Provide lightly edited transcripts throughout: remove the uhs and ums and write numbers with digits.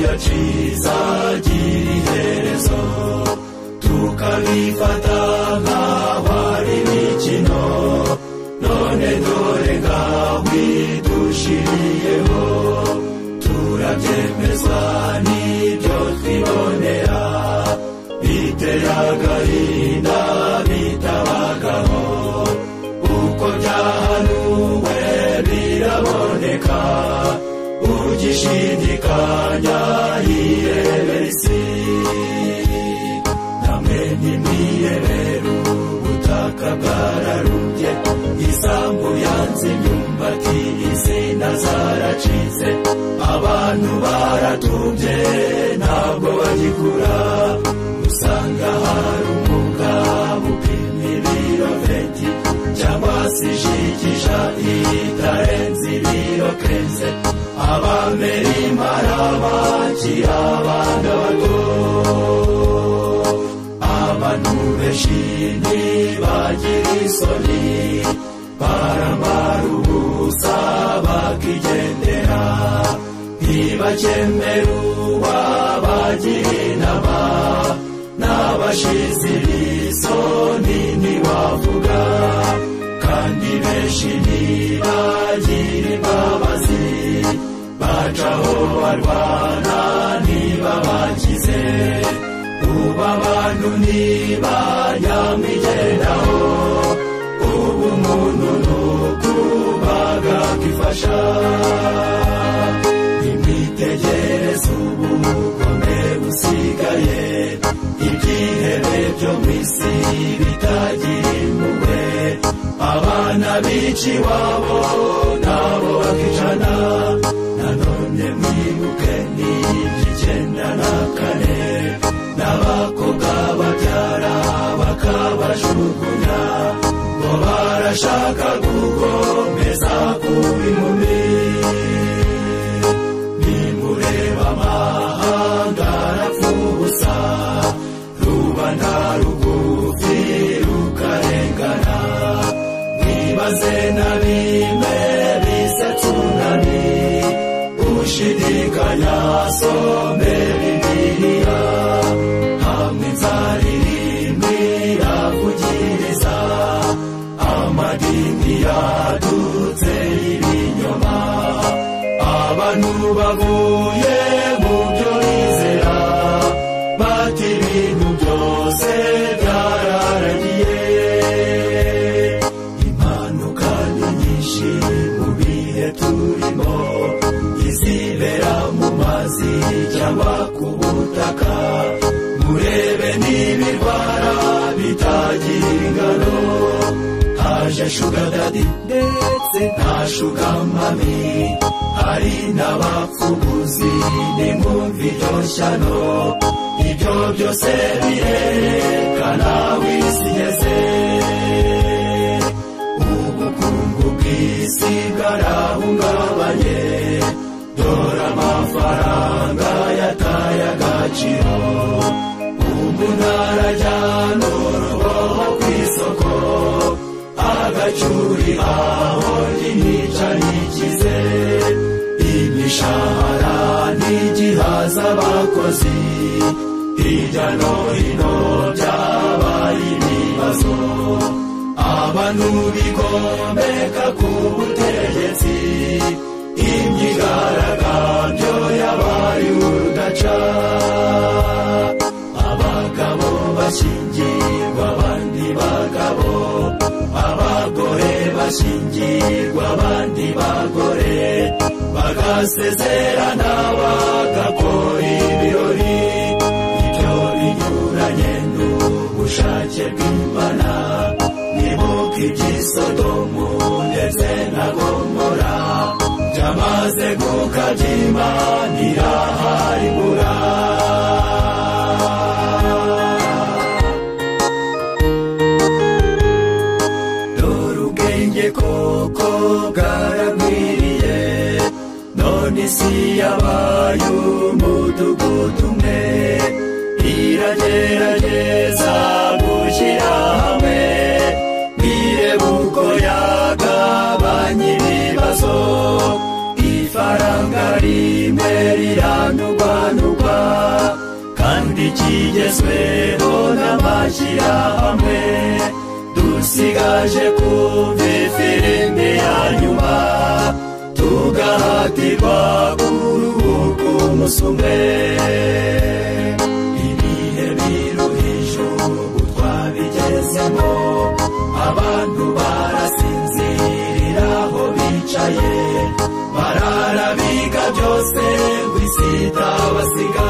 yacizagira iherezo tukabifata nk'ahari imikino none dore ngaho idushiriyeho turabyemezwa n'ibyo twibonera biteye agahinda bitabagaho uko byahanuwe biraboneka ugishidikanya yirebera isi namwe ntimwirebera ubutaka bwararumbye isambu yanze imyumbati insina zaracitse abantu baratumbye ntabwo bagikura usanga hari umugabo upima ibiro 20 cyangwa se ishikisha itarenze ibiro 15 abamera impara bakira abana bato abantu benshi ntibagira isoni barambara ubusa bakigendera ntibakemera uwabagira inama n'abashize isoni ntiwavuga kandi benshi ntibagira imbabazi bacaho barwana ntibabakize ubu abantu ntibanyamwigendaho ubu umuntu nukubaga kwifasha nimwitegereze ubugome busigaye ibyihebe byo mu isi bitagira impuhwe abana bica iwabo nabo bakicana nanone mwibuke n'94 n'abakobwa babyara bakabajugunya ngo barashaka gukomeza kuba inkumi nimureba amahanga arapfa ubusa rubanda rugufi rukarengana mwibaze na bimwe bisetsa unani ushidikanya some Bibiliya hamwe inzara irimbi iravugiriza amadini yadutse ibinyoma abantu bavuye mu byo bizera bati ibintu byose byararangiye impanuka ni nyinshi mu bihe turimo izibera mu mazi cyangwa ku butaka murebe n'ibirwara bitagira ingano haje shuga dadi ndetse nta shuga mami hari n'abapfubuzi nimwumva iryo shyano ibyo byose birerekana aho isi igeze ubukungu bw'isi bwarahungabanye dore amafaranga yataye agaciro umuntu arajyana uruboho ku isoko agacyuriraho ntica ntikize imishahara ntigihaza abakozi hirya no hino byabaye ibibazo abantu bigomeka ku butegetsi imyigaragambyo yabaye urudaca abagabo bashyingirwa abandi bagabo abagore bashyingirwa abandi bagore bagasezerana bagakora ibirori ibyo binyuranye n'ubushake bw'Imana nibuka iby'isodomu ndetse na gomora byamaze gukabya Imana iraharibura dore ubwenge koko bwaragwiriye none isi yabaye umudugudu umwe iragerageza gushyira hamwe mwirebe uko yagabanya ibibazo ifaranga rimwe riranurwa ikigezweho n'amashyirahamwe dusigaje kumva ifirimbi ya nyuma tugahatirwa kuruhuka umunsi umwe ibihe biruhije ubu twabigezemo abantu barasinzirira aho bicaye barara biga byose ngo isi itabasiga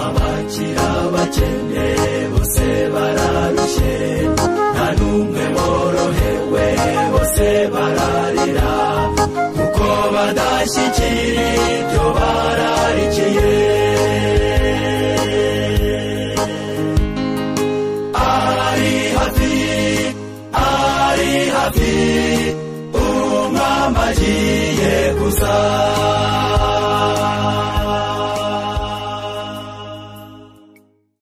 abakira abakene bose bararushye nta n'umwe worohewe bose bararira kuko badashyikira ibyo bararikiye ari hafi umwami agiye kuza